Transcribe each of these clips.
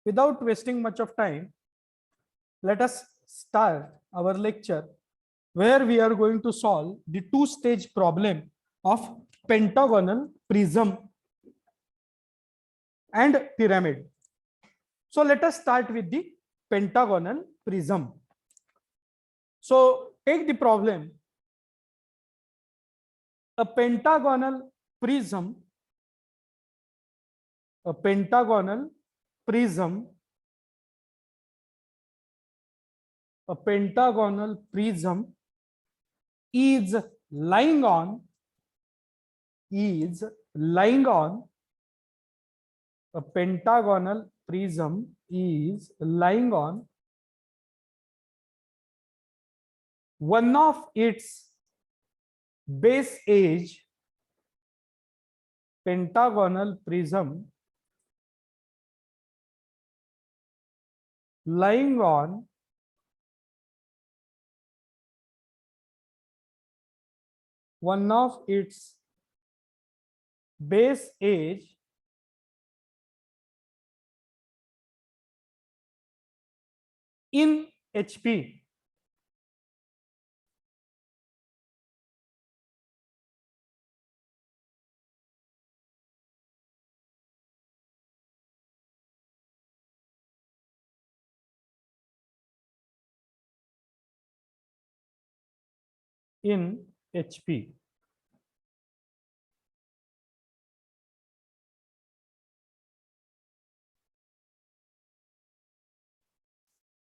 without wasting much of time, let us start our lecture where we are going to solve the two-stage problem of pentagonal prism and pyramid. So let us start with the pentagonal prism. So take the problem. A pentagonal prism, a pentagonal prism, a pentagonal prism is lying on a pentagonal prism is lying on one of its base edge. Pentagonal prism lying on one of its base edge in HP. In HP.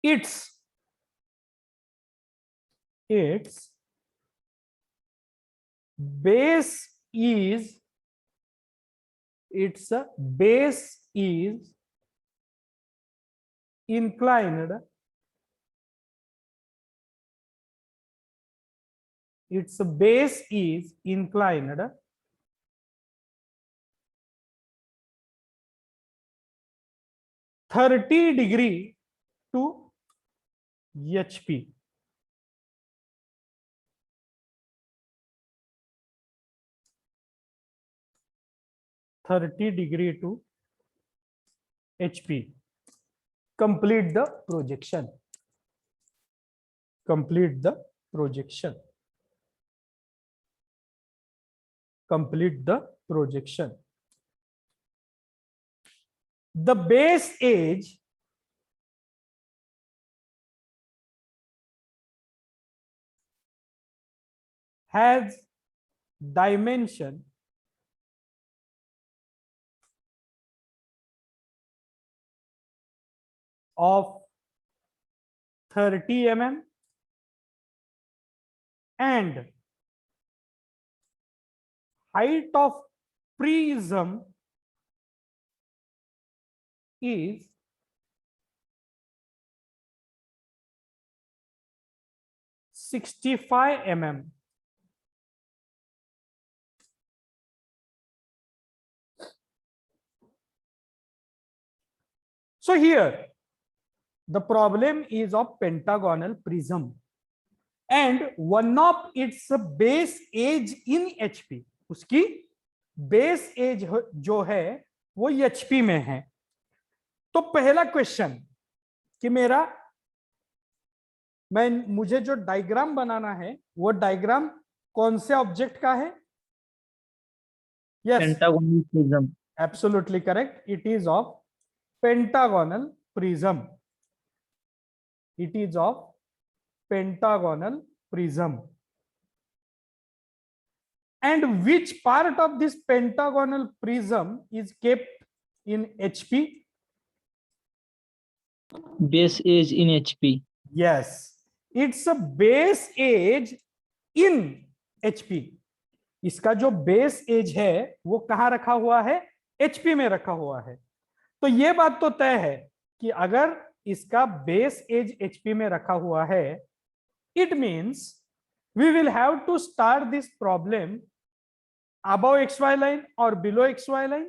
Its base is inclined. Its base is inclined 30 degree to HP. -30° to HP. Complete the projection. Complete the projection. Complete the projection. The base edge has dimension of 30 mm and height of prism is 65 mm. So here the problem is of pentagonal prism and one of its base edge in HP. उसकी base as जो है वो HP में है. तो पहला question कि मुझे जो डायग्राम बनाना है वो डायग्राम कौन से ऑब्जेक्ट का है? Yes, pentagonal prism. Absolutely correct. It is of pentagonal prism. It is of pentagonal prism. And which part of this pentagonal prism is kept in HP? Base edge in HP. Yes, it's a base edge in HP. इसका जो base as है वो कहां रखा हुआ है? HP में रखा हुआ है. तो ये बात तो तय है कि अगर इसका बेस एज HP में रखा हुआ है, it means we will have to start this problem above XY line or below XY line?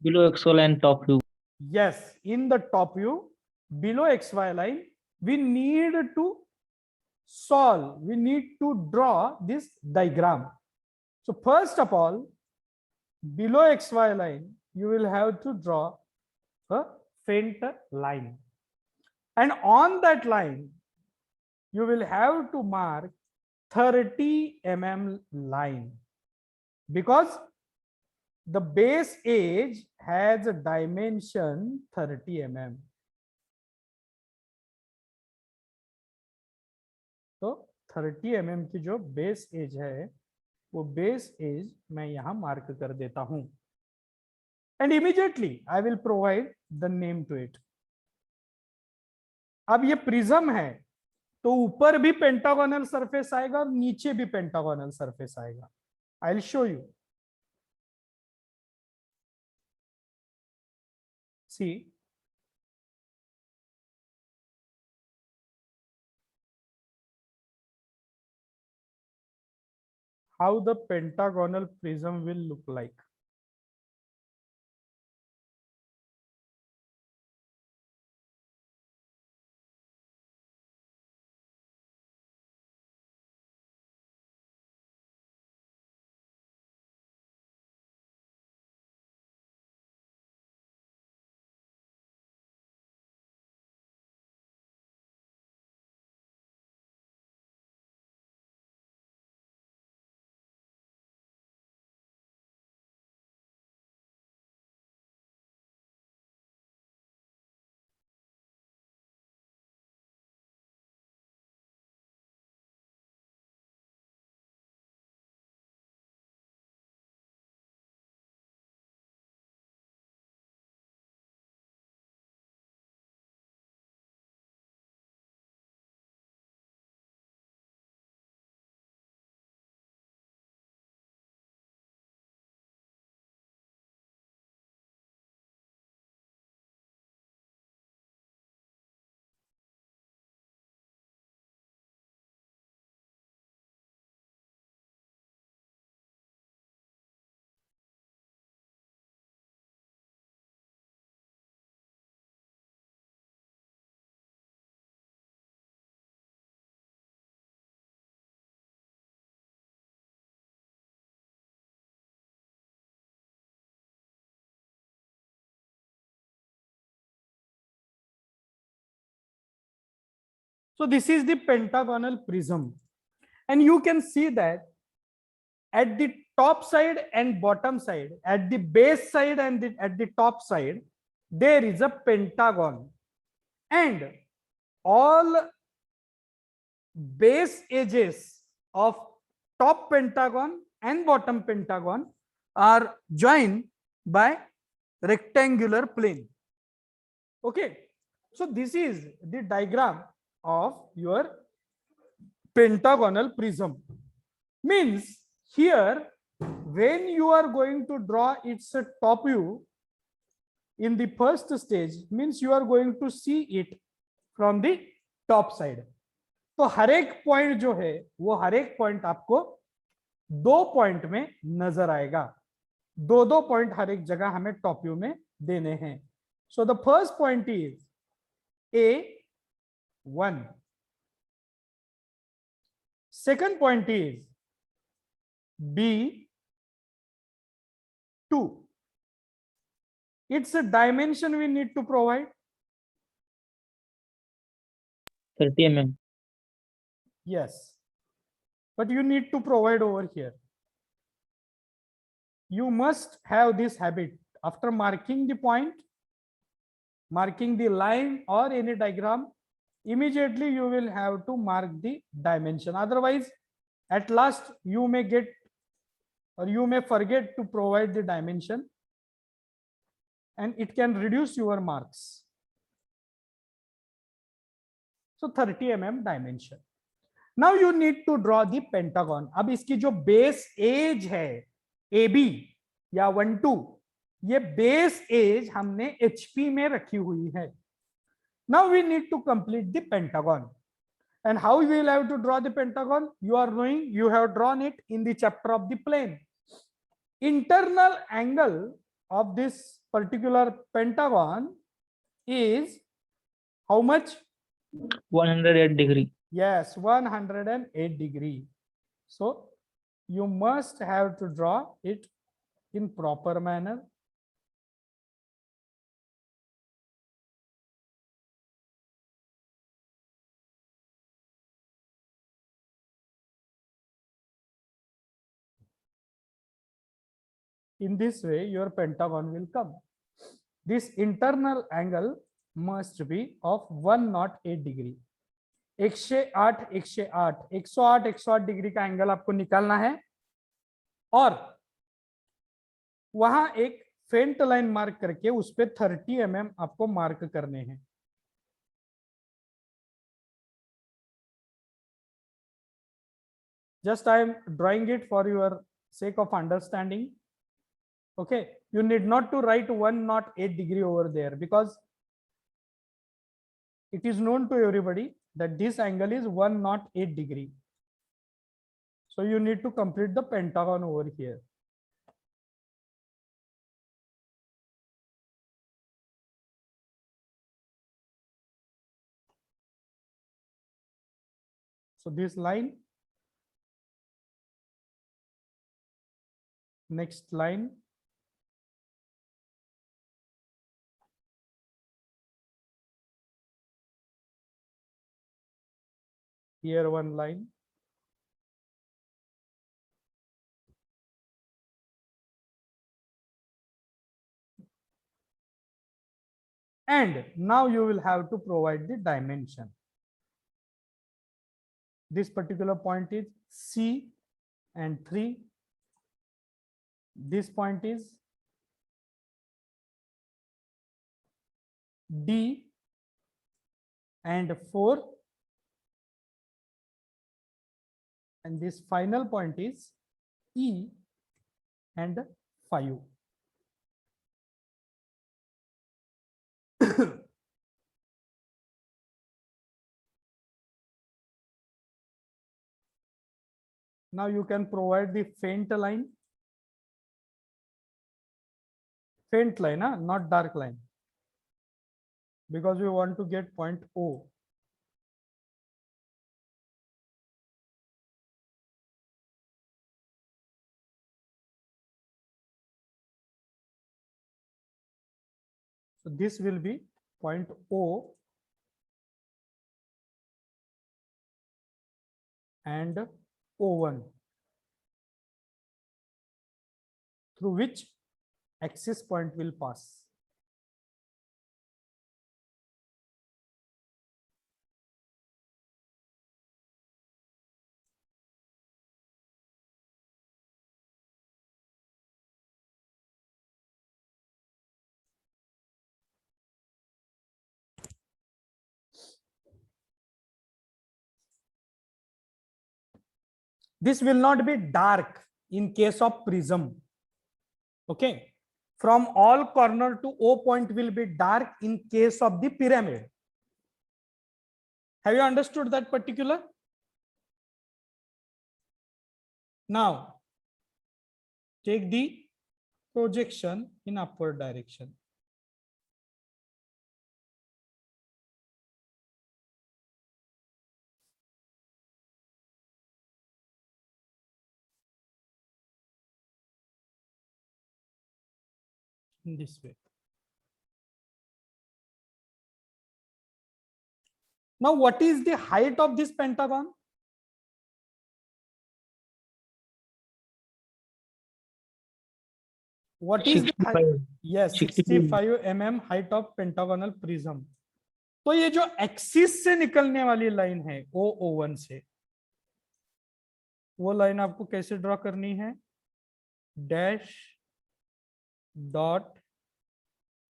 Below XY line, top view. Yes, in the top view, below XY line, we need to solve, we need to draw this diagram. So first of all, below XY line, you will have to draw a faint line, and on that line you will have to mark 30 mm line, because the base edge has a dimension 30 mm. तो 30 mm की जो base as है वो base as मैं यहां mark कर देता हूं, and immediately I will provide the name to it. अब ये प्रिज्म है तो ऊपर भी पेंटागोनल सरफेस आएगा और नीचे भी पेंटागोनल सरफेस आएगा. I will show you. See, how the pentagonal prism will look like. So this is the pentagonal prism, and you can see that at the top side and bottom side, at the base side and at the top side, there is a pentagon, and all base edges of top pentagon and bottom pentagon are joined by rectangular plane. Okay, so this is the diagram of your pentagonal prism. Means here, when you are going to draw its top view in the first stage, means you are going to see it from the top side. तो हर एक point जो है वो हर एक point आपको 2 point में नजर आएगा. 2 पॉइंट हर एक जगह हमें टॉप व्यू में देने हैं. So the first point is A1. Second point is B2. It's a dimension we need to provide. 30 mm. Yes. But you need to provide over here. You must have this habit. After marking the point, marking the line or any diagram, immediately you will have to mark the dimension. Otherwise, at last you may get or you may forget to provide the dimension, and it can reduce your marks. So 30 mm dimension. Now you need to draw the pentagon. अब इसकी जो base edge है AB या 1-2, ये base edge हमने HP में रखी हुई है. Now we need to complete the pentagon. And how you will have to draw the pentagon? You are knowing, you have drawn it in the chapter of the plane. Internal angle of this particular pentagon is how much? 108 degree. Yes, 108 degree. So you must have to draw it in proper manner. In this way, your pentagon will come. This internal angle must be of 108 degree. 108, 108, 108, 108 degree का angle आपको निकालना है और वहां एक फेंट line mark करके उस पे 30 mm आपको मार्क करने हैं. Just I am drawing it for your sake of understanding. Okay, you need not to write 108 degree over there because it is known to everybody that this angle is 108 degree. So you need to complete the pentagon over here. So this line, next line, here one line, and now you will have to provide the dimension. This particular point is C and 3. This point is D and 4. And this final point is E and 5. Now you can provide the faint line. Faint line, not dark line. Because we want to get point O. So this will be point O and O1, through which axis point will pass. This will not be dark in case of prism. Okay. From all corner to O point will be dark in case of the pyramid. Have you understood that particular? Now, take the projection in upward direction. In this way. Now, what is the height of this pentagon? What is the height? Yes, 65 mm height of pentagonal prism. तो ये जो axis से निकलने वाली line है O1 से, वो line आपको कैसे ड्रॉ करनी है? Dash dot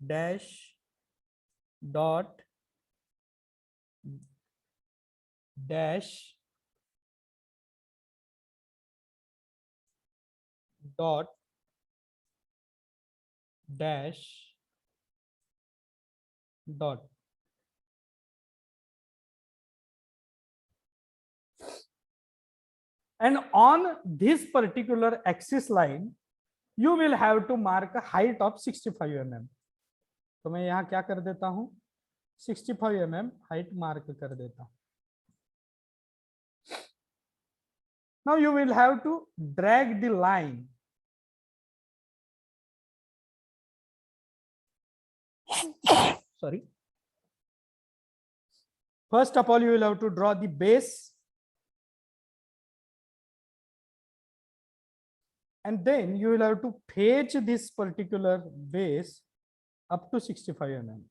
dash dot dash dot dash dot. And on this particular axis line, you will have to mark a height of 65 mm. तो मैं यहाँ क्या कर देता हूँ? 65 mm height mark कर देता हूँ. Now you will have to drag the line. Sorry. First of all, you will have to draw the base. and then you will have to fetch this particular base up to 65 mm.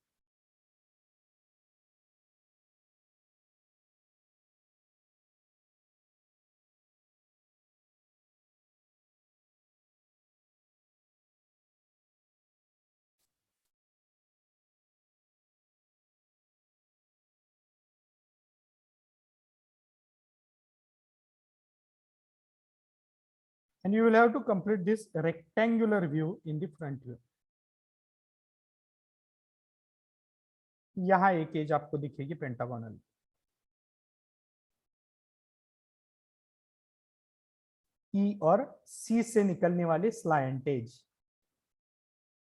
And you will have to complete this rectangular view in the front view. यहां एक as आपको दिखेगी pentagonal. ई और सी से निकलने वाली slant edge.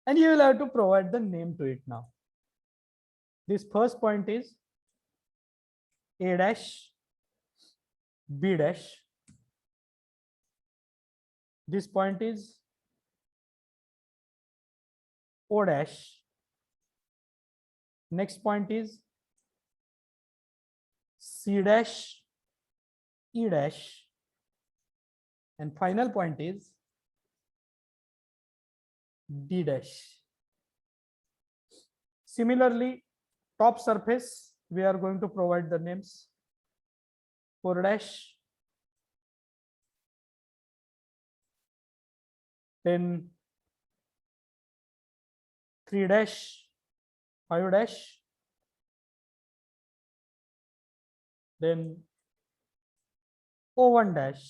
And you will have to provide the name to it now. This first point is A dash, B dash. This point is O dash. Next point is C dash, E dash. And final point is D dash. Similarly, top surface, we are going to provide the names 4 dash, then 3 dash, 5 dash, then O1 dash,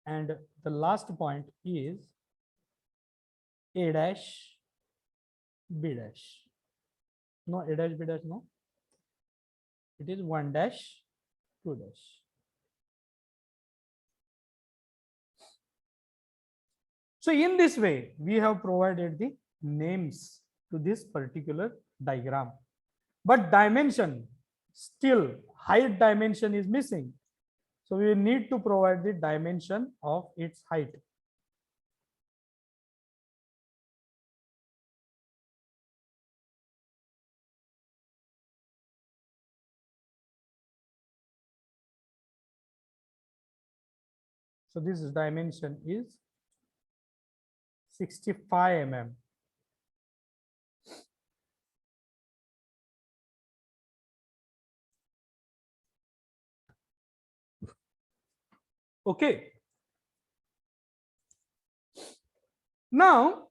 and the last point is A dash, B dash. No, A dash, B dash, no. It is 1 dash, 2 dash. So in this way, we have provided the names to this particular diagram. But dimension, still height dimension is missing. So we need to provide the dimension of its height. So this dimension is 65 mm. Okay. Now,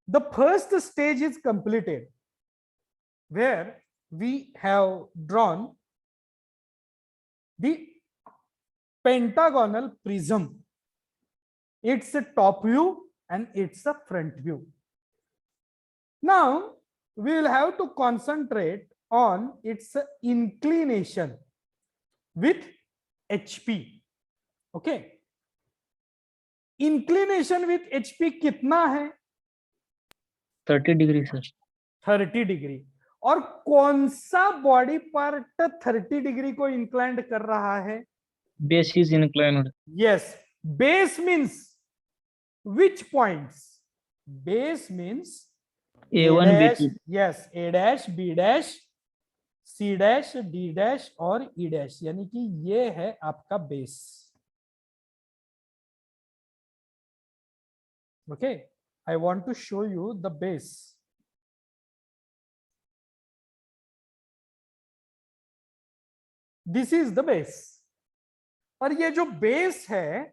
the first stage is completed, where we have drawn the pentagonal prism. It's a top view and it's a front view. Now, we will have to concentrate on its inclination with HP. Okay. Inclination with HP कितना है? 30 degree sir. 30 degree. और कौन सा body part 30 degree को inclined कर रहा है? Base is inclined. Yes. Base means which points? Base means A1 B2. yes, A dash, B dash, C dash, D dash और E dash. यानी कि ये है आपका base. Okay, I want to show you the base. This is the base. और ये जो base है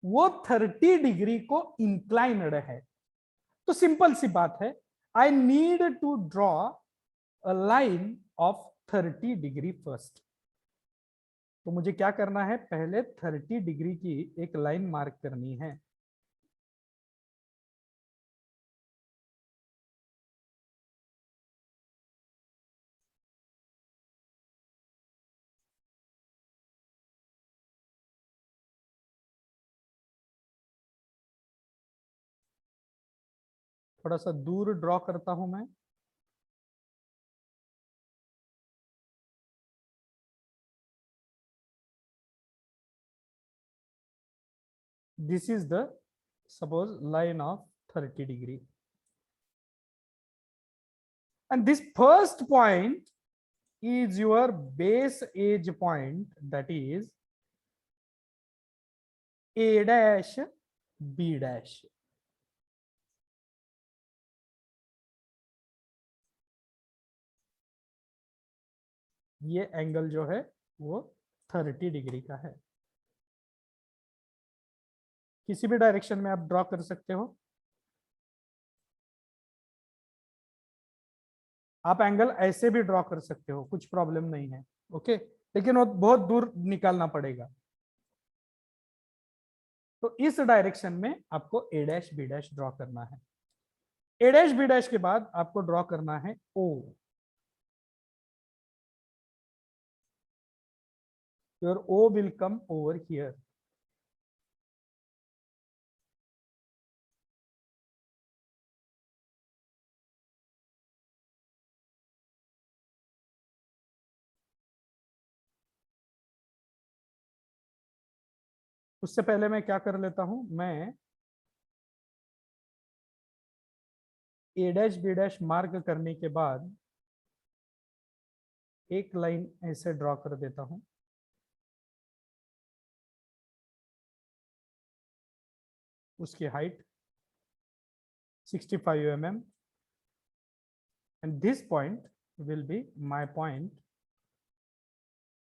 वो 30 डिग्री को इंक्लाइनड है. तो सिंपल सी बात है, I need to draw a line of 30 degree first. तो मुझे क्या करना है? पहले 30 डिग्री की एक लाइन मार्क करनी है. थोड़ा सा दूर ड्रॉ करता हूं मैं. This is the suppose line of 30 degree. And this first point is your base edge point, that is A dash B dash. ये एंगल जो है वो 30 डिग्री का है। किसी भी डायरेक्शन में आप ड्रॉ कर सकते हो। आप एंगल ऐसे भी ड्रॉ कर सकते हो, कुछ प्रॉब्लम नहीं है। ओके, लेकिन वो बहुत दूर निकालना पड़ेगा। तो इस डायरेक्शन में आपको ए डैश बी डैश ड्रॉ करना है। ए डैश बी डैश के बाद आपको ड्रॉ करना है O. Your O will come over here. उससे पहले मैं क्या कर लेता हूं, मैं A dash B dash mark करने के बाद एक लाइन ऐसे ड्रॉ कर देता हूं। उसकी height 65 mm and this point will be my point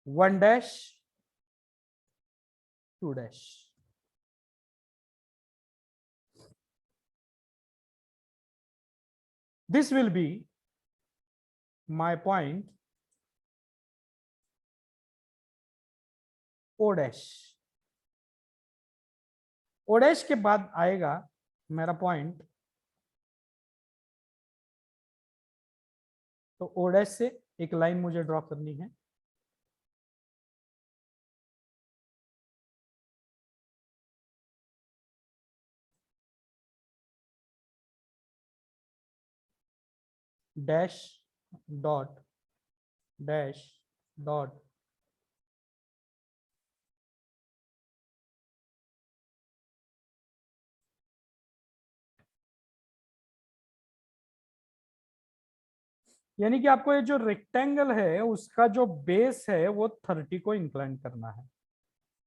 1 dash 2 dash। This will be my point O dash। O dash के बाद आएगा मेरा पॉइंट, तो O dash से एक लाइन मुझे ड्रॉ करनी है। डैश डॉट डैश डॉट यानी कि आपको ये जो रेक्टेंगल है उसका जो बेस है वो 30 को इंक्लाइन करना है।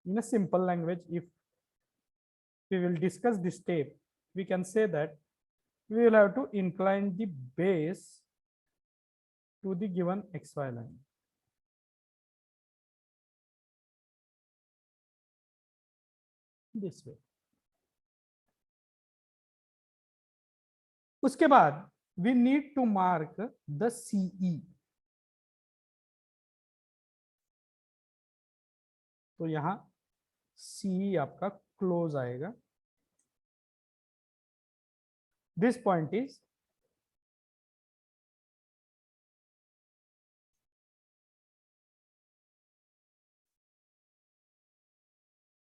In a simple language, if we will discuss this step, we can say that we will have to incline the base to the given xy line। this way। उसके बाद we need to mark the CE। तो यहां CE आपका close आएगा। this point is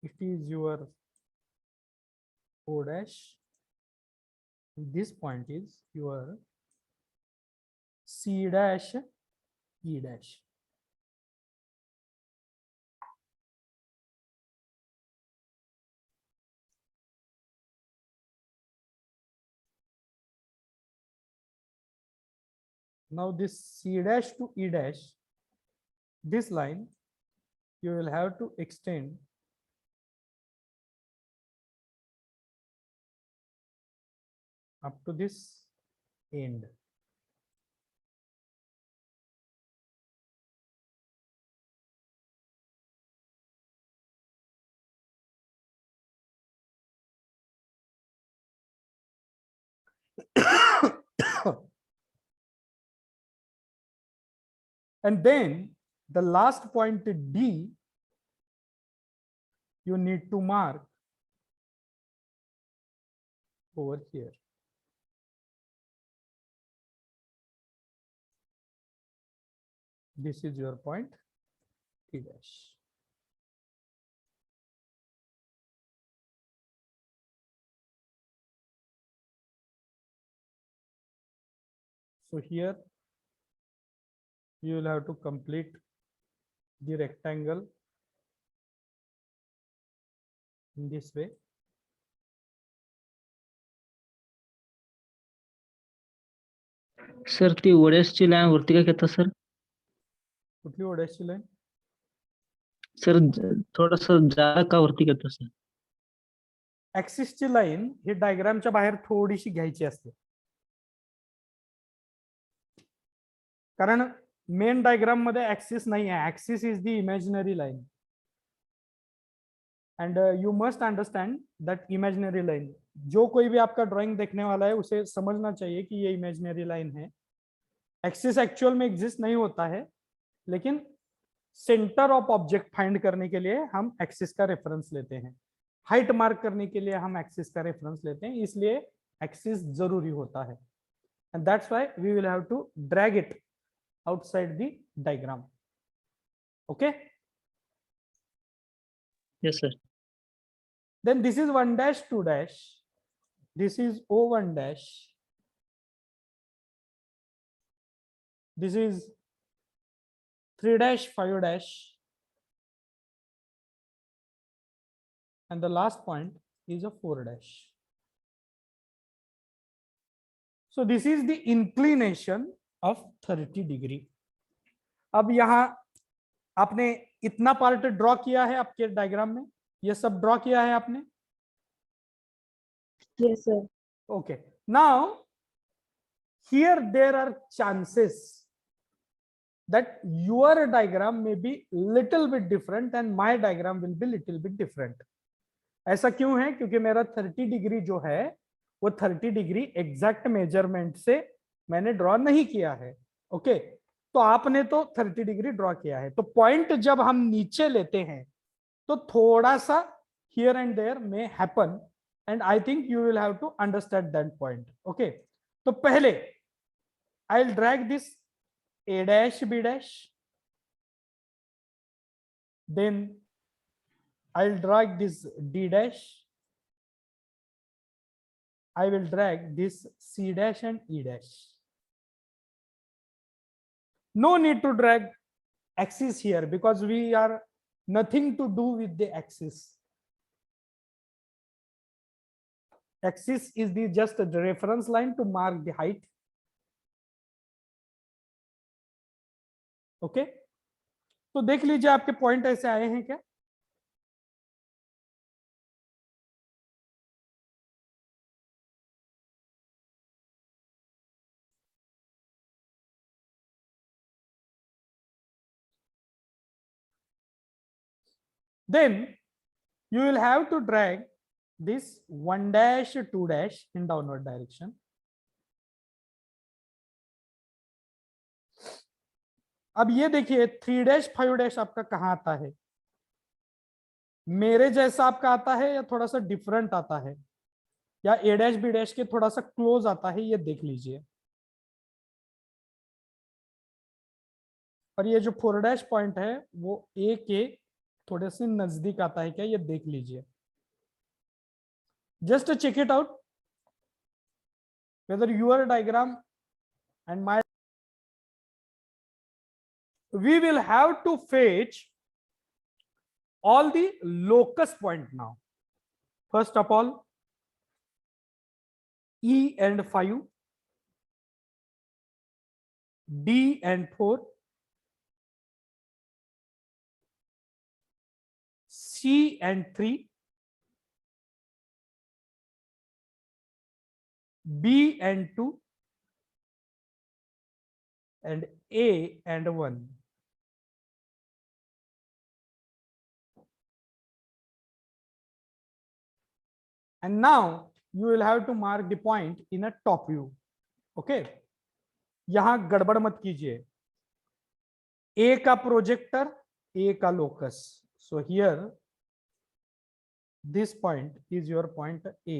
it is your O dash, this point is your C dash E dash। now this C dash to E dash, this line you will have to extend up to this end। and then the last point D you need to mark over here। this is your point T dash। so here you will have to complete the rectangle in this way। Sir ती ओडेसची line वरती काय घेता sir? कुठली ओढ्याची line? Sir थोडस जागा का वरती घेता सर? ऍक्सिसची लाईन ही डायग्रामच्या बाहेर थोडीशी घ्यायची असते, कारण मेन डायग्राम मध्ये ऍक्सिस नहीं है, axis is the imaginary line and you must understand that imaginary line. जो कोई भी आपका ड्राइंग देखने वाला है उसे समझना चाहिए कि ये इमेजिनरी लाइन है। एक्सिस एक्चुअल में एग्जिस्ट नहीं होता है, लेकिन सेंटर ऑफ ऑब्जेक्ट फाइंड करने के लिए हम एक्सिस का रेफरेंस लेते हैं, हाइट मार्क करने के लिए हम एक्सिस का रेफरेंस लेते हैं, इसलिए एक्सिस जरूरी होता है। And that's why we will have to drag it outside the diagram. Okay, Yes, sir. then this is 1 dash 2 dash, this is O1 dash, this is 3 dash 5 dash, and the last point is a 4 dash. So this is the inclination of 30 degree. अब यहां आपने इतना part draw किया है आपके diagram में, ये सब ड्रॉ किया है आपने? Yes, sir. Okay, now here there are chances that your diagram may be little bit different and my diagram will be little bit different. ऐसा क्यों है? क्योंकि मेरा 30 डिग्री जो है वो 30 डिग्री एग्जैक्ट मेजरमेंट से मैंने ड्रॉ नहीं किया है। ओके, तो आपने तो 30 डिग्री ड्रॉ किया है, तो पॉइंट जब हम नीचे लेते हैं तो थोड़ा सा हियर एंड देयर में happen, and I think you will have to understand that point. Okay, तो पहले I will drag this A dash B dash, then I'll drag this D dash, I will drag this C dash and E dash. No need to drag axis here because we are nothing to do with the axis. Axis is the just the reference line to mark the height. Okay, तो देख लीजिए आपके point ऐसे आए हैं क्या? Then you will have to drag this 1 dash 2 dash in downward direction. अब ये देखिए 3 डैश 5 डैश आपका कहाँ आता है? मेरे जैसा आपका आता है या थोड़ा सा डिफरेंट आता है, या A डैश B डैश के थोड़ा सा क्लोज आता है? ये देख लीजिए। और ये जो 4 डैश पॉइंट है वो A के थोड़े से नजदीक आता है क्या? ये देख लीजिए। Just check it out whether your diagram and my, we will have to fetch all the locus point now. First of all, E and 5, D and 4, C and 3, B and 2, and A and 1. And now you will have to mark the point in a top view. Okay, यहां गड़बड़ मत कीजिए। A का projector, A का locus, so here this point is your point A.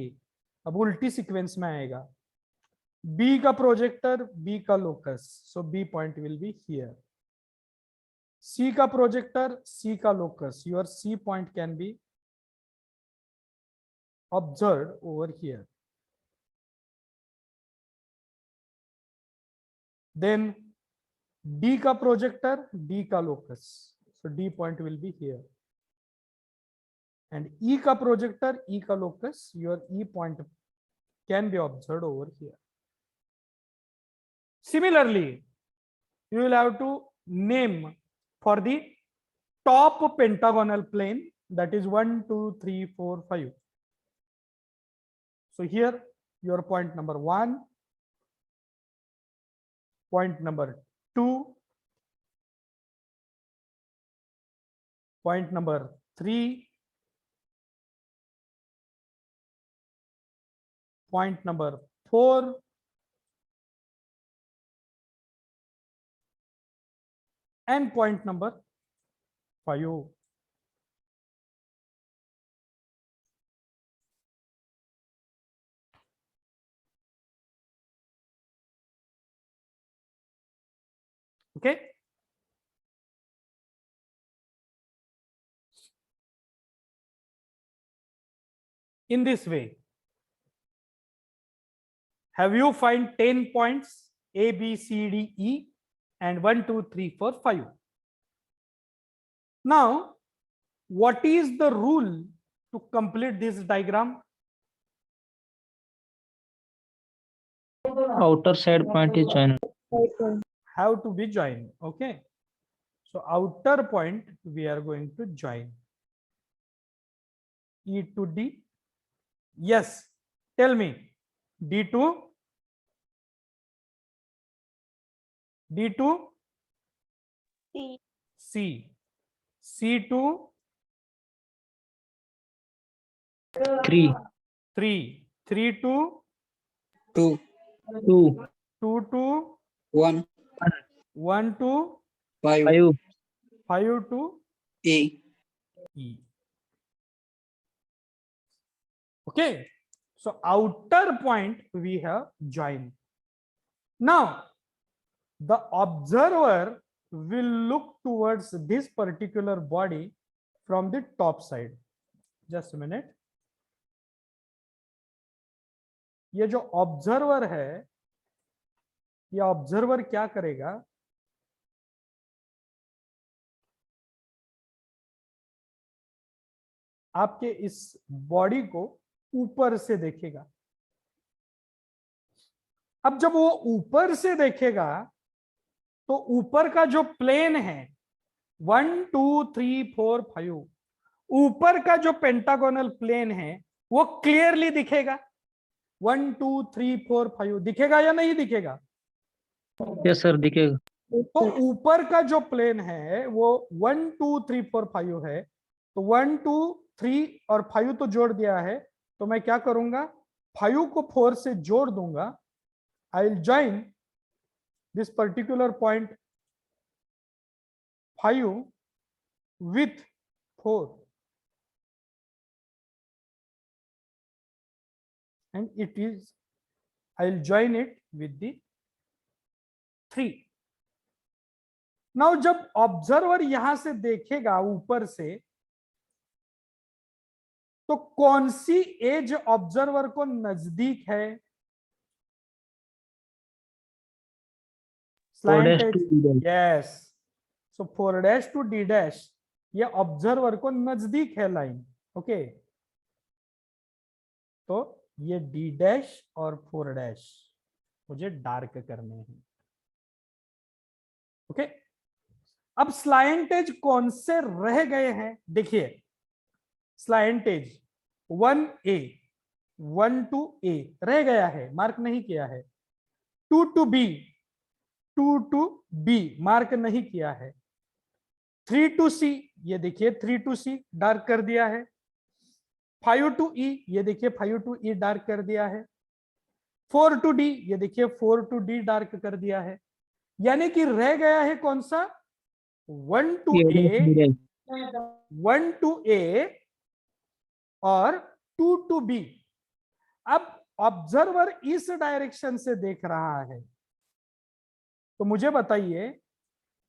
अब उल्टी sequence में आएगा। B का प्रोजेक्टर, B का locus, so B point will be here. C का प्रोजेक्टर, C का locus, your C point can be observed over here. Then D का projector, D का locus, so D point will be here. And E का projector, E का locus, your E point can be observed over here. Similarly, you will have to name for the top pentagonal plane, that is 1, 2, 3, 4, 5. So here your point number 1, point number 2, point number 3, point number 4, and point number 5. Okay. In this way, have you find 10 points A, B, C, D, E, and 1, 2, 3, 4, 5. Now, what is the rule to complete this diagram? Outer side point is joined. Have to be joined. Okay. So outer point we are going to join. E to D. Yes. Tell me. D to D to C. C. C to 3, 3. 3 to 2, 2, 2 to 1, 1 to 5, 5, 5 to E. E. Okay. So outer point we have joined. Now the observer will look towards this particular body from the top side. Just a minute. ये जो observer है, ये observer क्या करेगा? आपके इस body को ऊपर से देखेगा। अब जब वो ऊपर से देखेगा तो ऊपर का जो प्लेन है 1 2 3 4 5, ऊपर का जो पेंटागोनल प्लेन है वो क्लियरली दिखेगा। 1 2 3 4 5 दिखेगा या नहीं दिखेगा? यस सर दिखेगा। तो ऊपर का जो प्लेन है वो 1 2 3 4 5 है, तो 1 2 3 और 5 तो जोड़ दिया है, तो मैं क्या करूंगा? 5 को 4 से जोड़ दूंगा। I will join this particular point 5 with 4, and it is, I will join it with the 3. Now जब ऑब्जर्वर यहां से देखेगा ऊपर से, तो कौन सी एज ऑब्जर्वर को नजदीक है? 4' Slant to edge. D'. Yes. So 4' to D', ये ऑब्जर्वर को नजदीक है लाइन। ओके, तो ये D' और 4' मुझे डार्क करने हैं। ओके, अब स्लाइंट एज कौन से रह गए हैं? देखिए, slant as 1A 1 to A रह गया है, मार्क नहीं किया है। 2 to B 2 to B mark नहीं किया है। 3 to C, ये देखिए 3 to C डार्क कर दिया है। 5 to E, ये देखिए 5 to E डार्क कर दिया है। 4 to D, ये देखिए 4 to D डार्क कर दिया है। यानी कि रह गया है कौन सा? 1 to A, 1 to A और 2 to B। अब ऑब्जर्वर इस डायरेक्शन से देख रहा है, तो मुझे बताइए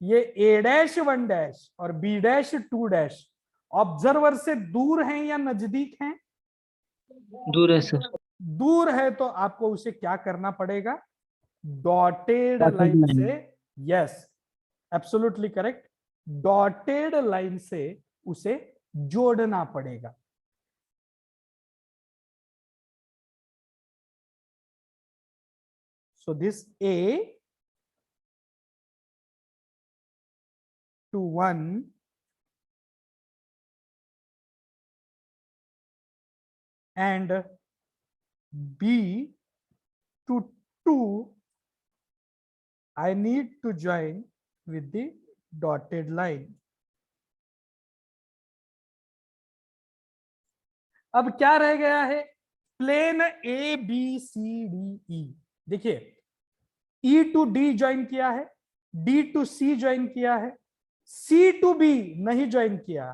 ये A' 1' और B' 2' ऑब्जर्वर से दूर हैं या नजदीक हैं? दूर है सर। दूर है, तो आपको उसे क्या करना पड़ेगा? Dotted Dotted line line. से, yes absolutely correct, dotted line से उसे जोड़ना पड़ेगा। So this A to 1 and B to 2, I need to join with the dotted line. अब क्या रह गया है? Plane A B C D E. देखिए, E टू D ज्वाइन किया है, D टू C ज्वाइन किया है, C टू B नहीं ज्वाइन किया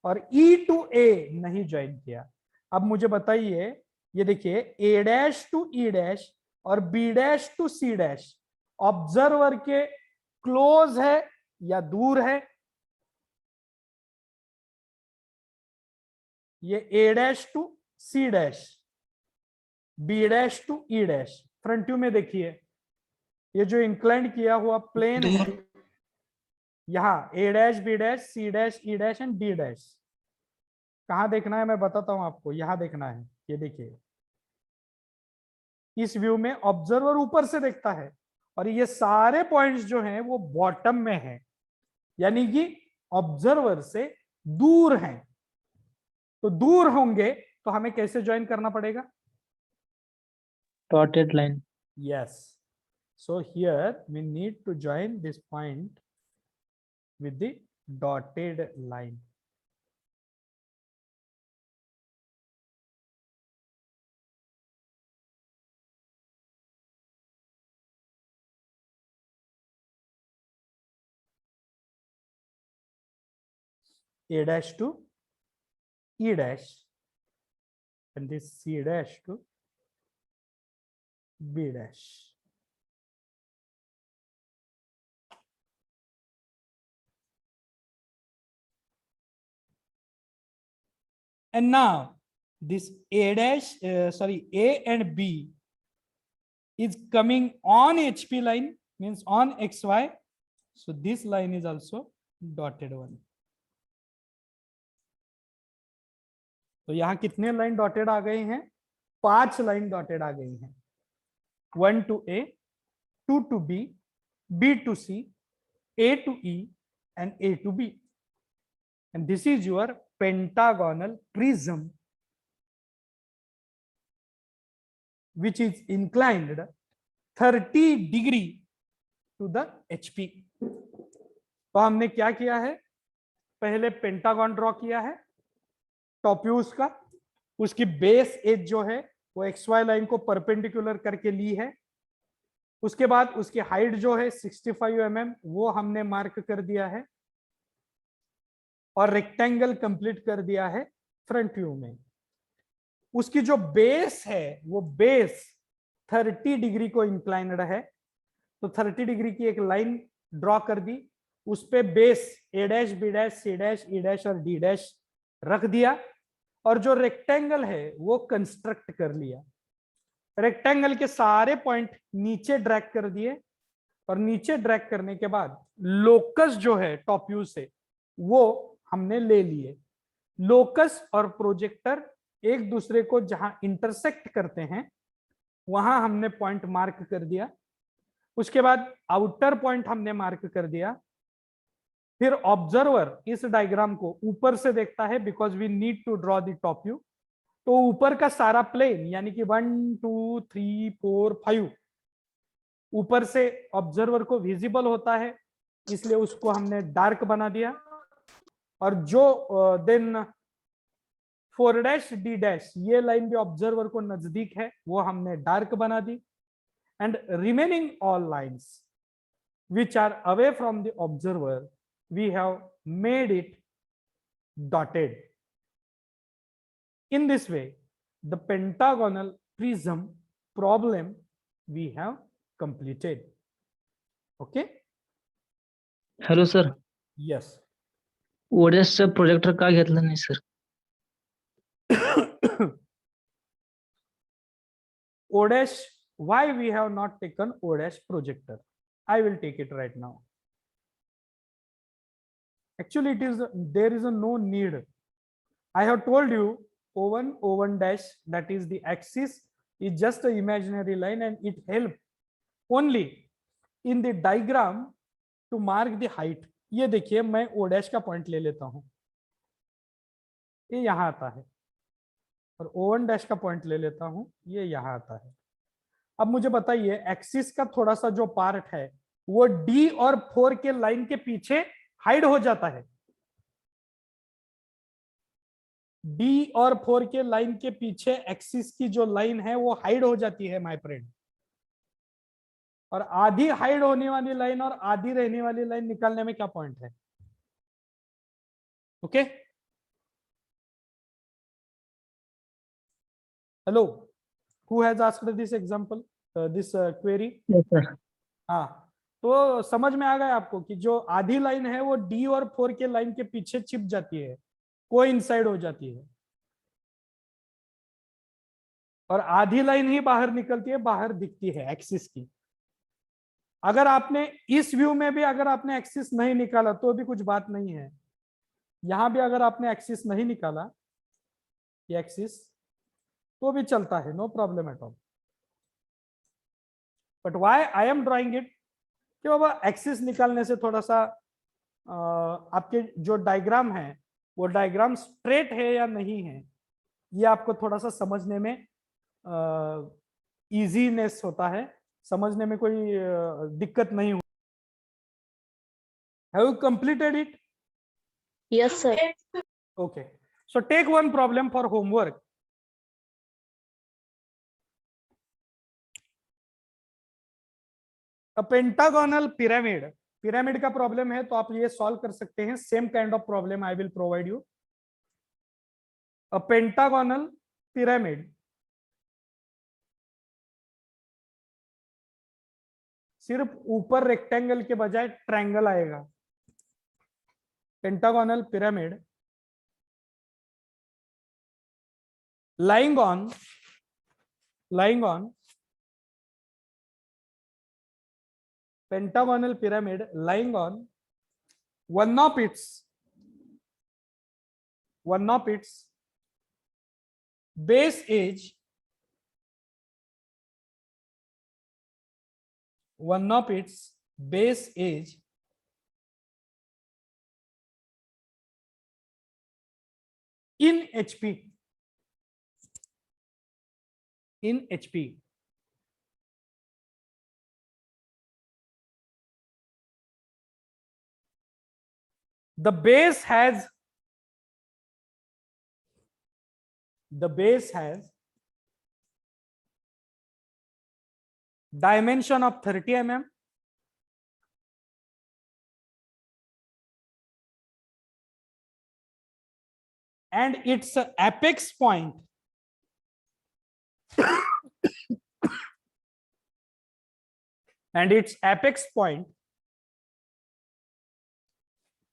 और E टू A नहीं ज्वाइन किया. अब मुझे बताइए, ये देखिए A dash to E dash और B dash to C dash observer के क्लोज है या दूर है? ये A dash to C dash, B dash to E dash. Front view में देखिए, ये जो इंक्लाइंड किया हुआ प्लेन है, यहाँ A dash, B dash, C dash, E dash and D dash. कहां देखना है मैं बताता हूं आपको. यहां देखना है. ये देखिए, इस व्यू में ऑब्जर्वर ऊपर से देखता है और ये सारे पॉइंट्स जो हैं वो बॉटम में हैं, यानी कि ऑब्जर्वर से दूर हैं. तो दूर होंगे तो हमें कैसे ज्वाइन करना पड़ेगा? Dotted line. Yes. So here we need to join this point with the dotted line. A dash to E dash and this C dash to B dash. And now this A dash, A and B is coming on HP line, means on XY. So this line is also dotted one. तो यहाँ कितने line dotted आ गए हैं? 5 line dotted आ गई हैं. 1 to A, 2 to B, B to C, A to E and A to B. And this is your pentagonal prism which is inclined 30 degree to the HP. तो हमने क्या किया है? पहले पेंटागन ड्रॉ किया है टॉप व्यू का. उसकी बेस एज जो है वो XY लाइन को परपेंडिकुलर करके ली है. उसके बाद उसकी हाइट जो है 65 mm वो हमने मार्क कर दिया है और रेक्टेंगल कंप्लीट कर दिया है फ्रंट व्यू में. उसकी जो बेस है वो बेस 30 डिग्री को इंक्लाइंड है. तो 30 डिग्री की एक लाइन ड्रॉ कर दी, उस पे base A dash, B dash, C dash, E dash और D डैश रख दिया और जो रेक्टेंगल है वो कंस्ट्रक्ट कर लिया. रेक्टेंगल के सारे पॉइंट नीचे ड्रैग कर दिए और नीचे ड्रैग करने के बाद लोकस जो है टॉप व्यू से वो हमने ले लिए. लोकस और प्रोजेक्टर एक दूसरे को जहां इंटरसेक्ट करते हैं वहां हमने पॉइंट मार्क कर दिया. उसके बाद आउटर पॉइंट हमने मार्क कर दिया. फिर ऑब्जर्वर इस डायग्राम को ऊपर से देखता है because we need to draw the top view. तो ऊपर का सारा प्लेन यानी कि 1 2 3 4 5 ऊपर से ऑब्जर्वर को विजिबल होता है, इसलिए उसको हमने डार्क बना दिया. और जो देन 4 डैश D डैश ये लाइन भी ऑब्जर्वर को नजदीक है वो हमने डार्क बना दी. And remaining all lines which are away from the observer we have made it dotted. In this way, the pentagonal prism problem we have completed. Okay? Hello sir. Yes. ओडेसचं projector का घेतलं नाही सर? Odash, why we have not taken Odash projector? I will take it right now. Actually, there is no need. I have told you O1, O1 dash, that is the axis, is just an imaginary line and it helps only in the diagram to mark the height. ये देखिए, मैं O dash का point ले लेता हूं, ये यहां आता है और O1 डैश का पॉइंट ले लेता हूं, ये यहां आता है। अब मुझे बताइए एक्सिस का थोड़ा सा जो पार्ट है वो D और 4 के लाइन के पीछे हाइड हो जाता है। D और 4 के लाइन के पीछे एक्सिस की जो लाइन है वो हाइड हो जाती है माय फ्रेंड। और आधी हाइड होने वाली लाइन और आधी रहने वाली लाइन निकालने में क्या पॉइंट है? Okay, hello, who has asked this example, this query? Yes sir. हाँ, तो समझ में आ गया आपको कि जो आधी लाइन है वो D और 4 के लाइन के पीछे छिप जाती है, कोइंसाइड हो जाती है, और आधी लाइन ही बाहर निकलती है, बाहर दिखती है एक्सिस की। अगर आपने इस व्यू में भी अगर आपने एक्सिस नहीं निकाला तो भी कुछ बात नहीं है, यहां भी अगर आपने एक्सिस नहीं निकाला, ये एक्सिस, तो भी चलता है, no problem at all. But why I am drawing it, कि बाबा एक्सिस निकालने से थोड़ा सा आपके जो डायग्राम है वो डायग्राम स्ट्रेट है या नहीं है, ये आपको थोड़ा सा समझने में इजीनेस होता है, समझने में कोई दिक्कत नहीं हो। Have you completed it? Yes, sir. Okay, so take one problem for homework. A pentagonal pyramid, pyramid का प्रॉब्लम है तो आप ये सॉल्व कर सकते हैं, same kind of problem I will provide you. A pentagonal pyramid, सिर्फ ऊपर रेक्टेंगल के बजाय ट्रायंगल आएगा। Pentagonal pyramid lying on pentagonal pyramid lying on one of its base edge, one of its base edge in HP, the base has dimension of 30 mm and its apex point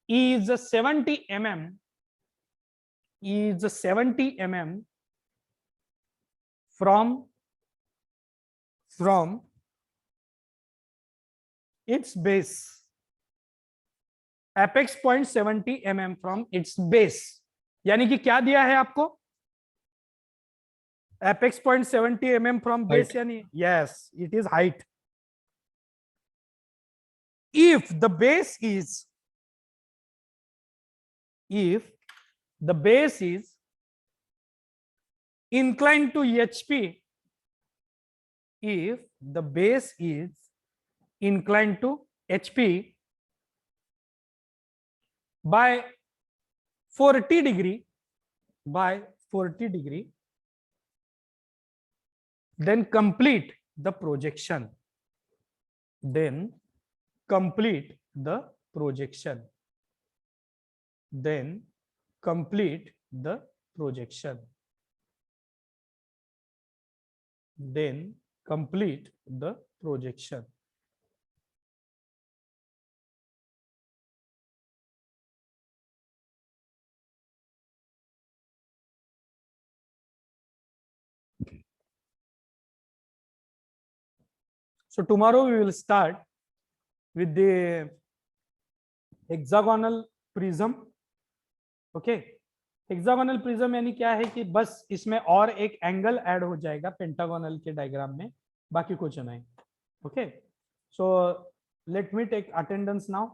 is 70 mm, from its base, apex point 70 mm from its base। यानी कि क्या दिया है आपको? apex point 70 mm from base, यानी yes, it is height। if the base is inclined to HP, if the base is inclined to HP by 40 degree, then complete the projection, then complete the projection, So tomorrow we will start with the hexagonal prism। Okay, hexagonal prism यानी क्या है कि बस इसमें और एक angle add हो जाएगा पेंटागोनल के डायग्राम में, बाकी कुछ नहीं। Okay, so let me take attendance now.